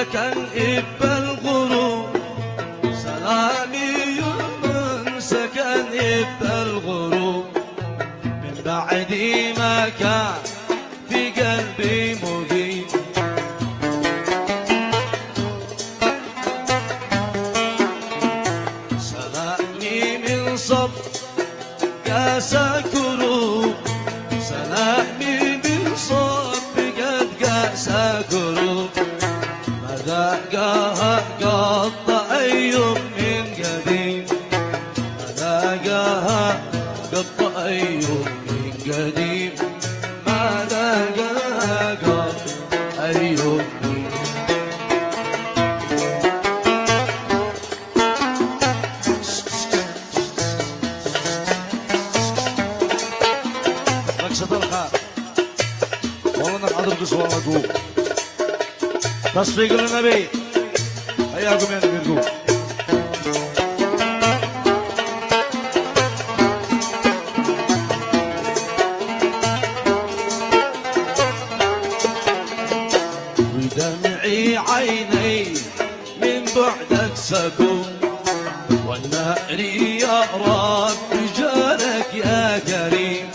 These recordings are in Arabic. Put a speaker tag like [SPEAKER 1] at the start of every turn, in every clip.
[SPEAKER 1] سكن إبا الغروب، سلامي من سكن إبا الغروب، من بعد ما كان في قلبي مقيم. سلامي من صب قاس كروب، سلامي من صب قد قاس كروب، ما ذاقها قط أيوب من قديم، ما ذاقها قط أيوب من قديم، ما ذاقها قط أيوب من رقصة الخار. والله انك حضرتوا والله قوم تصفيق للنبي. حياكم يا نبي القوم. ودمعي عيني من بعدك سكون، والنار يا رب جارك يا كريم.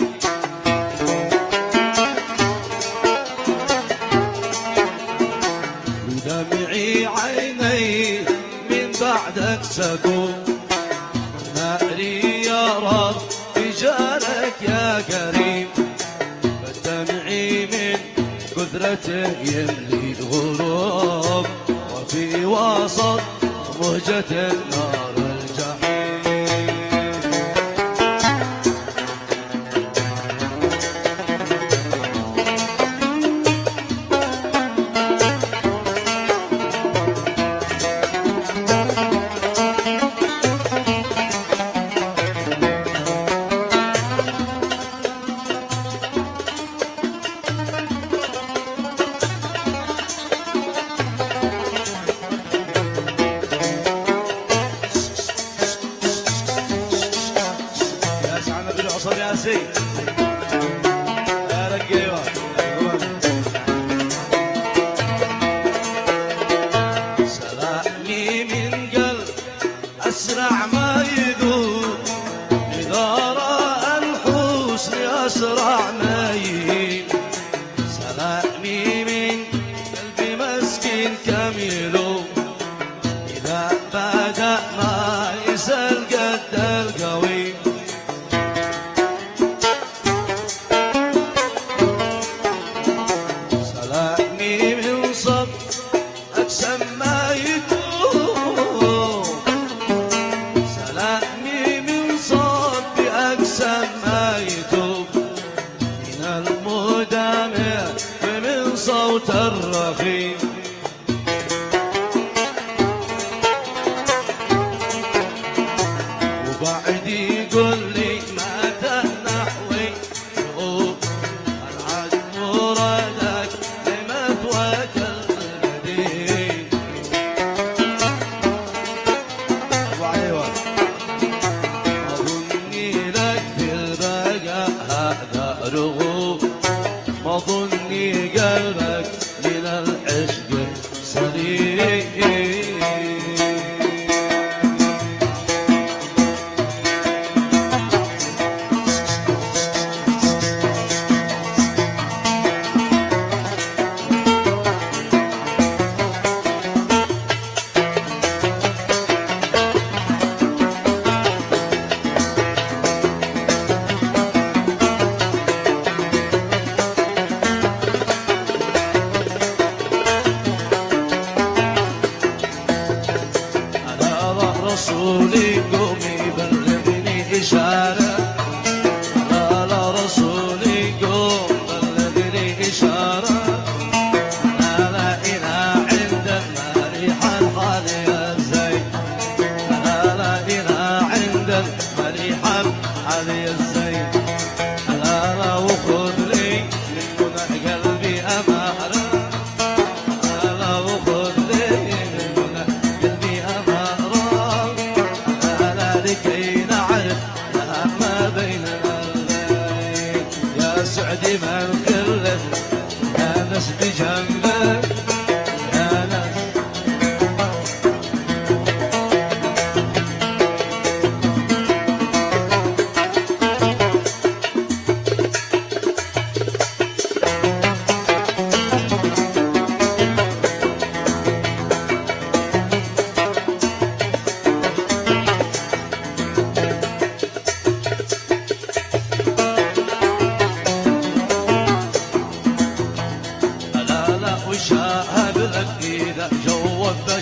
[SPEAKER 1] ودمعي عيني من بعدك سكون، ناري يا رب بجارك يا كريم. فالدمعي من كثرته يملي الغروب، وفي وسط مهجة النار الجحيم. سلامي من قلب أسرع ما يذوب، إذا رأى الحسن أسرع ما يهين. سلامي من قلبي مسكين كم يلوم، إذا بدأ ما يسأل قد القوي. سلامي من صب أقسم ما يتوب، سلامي من صب أقسم ما يتوب، من المدامع ومن صوت الرخيم. وبعد يقول لي متى نحوي شوف العد مرادك لمثواك القديم. أظني لك في البقاء هذا رغوب، ما ظني قلبك من العشق سليم. رسولي قومي بلغني إشارة، على رسولي قوم بلغني إشارة. أنا لا إله عند المريح الحالي الزين، أنا لا إله عند المريح الحالي الزين. أنا لا وخذ لي من منى قلبي أمارة، أنا لا وخذ لي من منى قلبي أمارة. لكي نعرف لها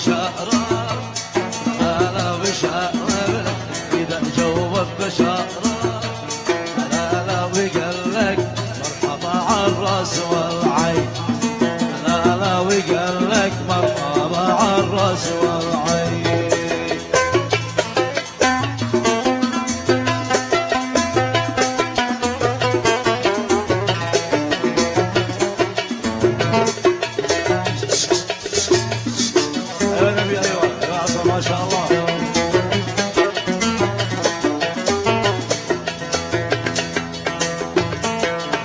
[SPEAKER 1] بشارة هلا بشارة إذا جوك بشارة هلا وقال لك مرحبا عالراس والعين هلا وقال لك مرحبا عالراس والعين ما شاء الله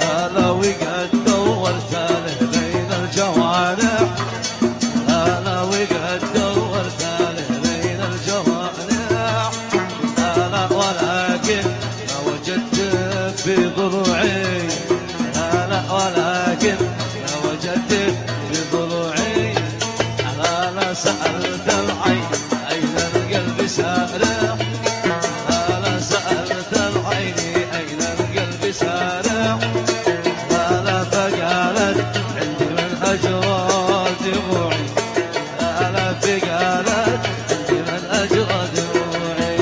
[SPEAKER 1] هلا وقد دورت له بين الجوانح هلا وقد دورت له بين الجوانح هلا ولكن ما وجدت في ضلوعي هلا ولكن ما وجدت في ضلوعي هلا سألت العين أين القلب سارع هلا سألت العين أين القلب سارع هلا فقالت عندي من أجرى دموعي هلا فقالت عندي من أجرى دموعي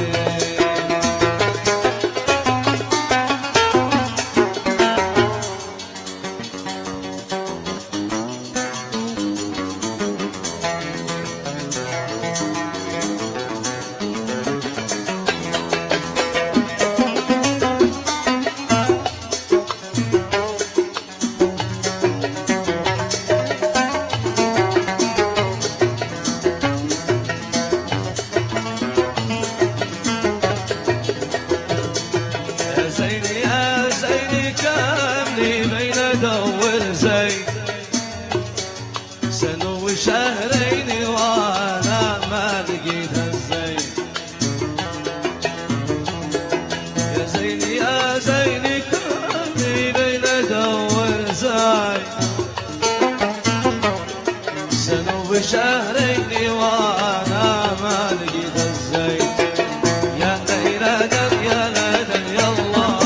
[SPEAKER 1] يا زيني كاملي بين ادور زين سنة وشهرين وانا ما لقيت الزين يا زيني كاملي بين ادور زين سنة وشهرين وانا ما لقيت الزين يا ليلى يا ليلى يا الله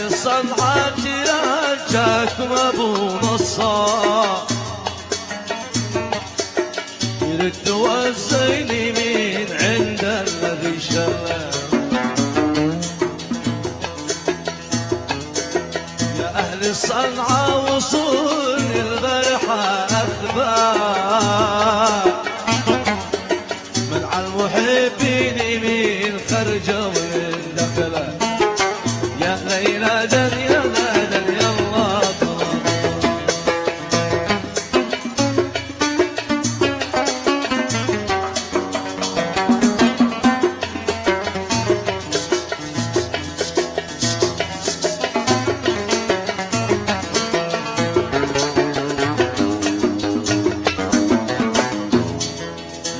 [SPEAKER 1] صنعاء جاكم ابو نصار يرد وزيني من عند الذي شرع يا اهل صنعاء وصولني البارحه اخبار من على المحبين من خرجوا من دخله يا ليلى دن يا ليلى يا الله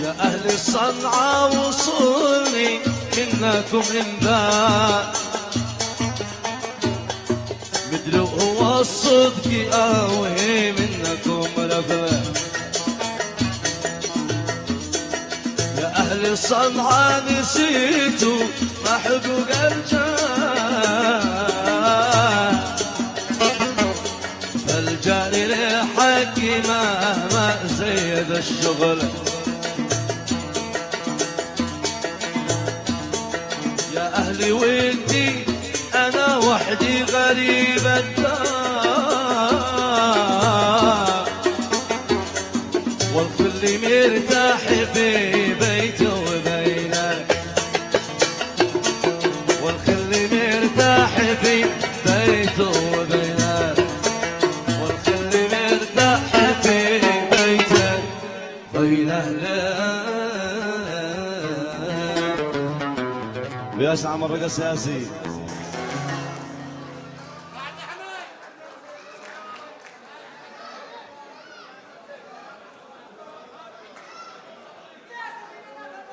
[SPEAKER 1] يا أهل صنعاء وصولني منكم إنذار مدري هو الصدق أوهي منكم رفله يا أهل صنعاء نسيتوا محقوق الجاه فالجاني لحقي مهما زيد الشغل يا أهلي ودي أنا وحدي غريب الدار والكل مرتاح في بيته وبينك والكل مرتاح في بيته وبينك والكل مرتاح في بيته بين أهله ويسعى من رقص ياسين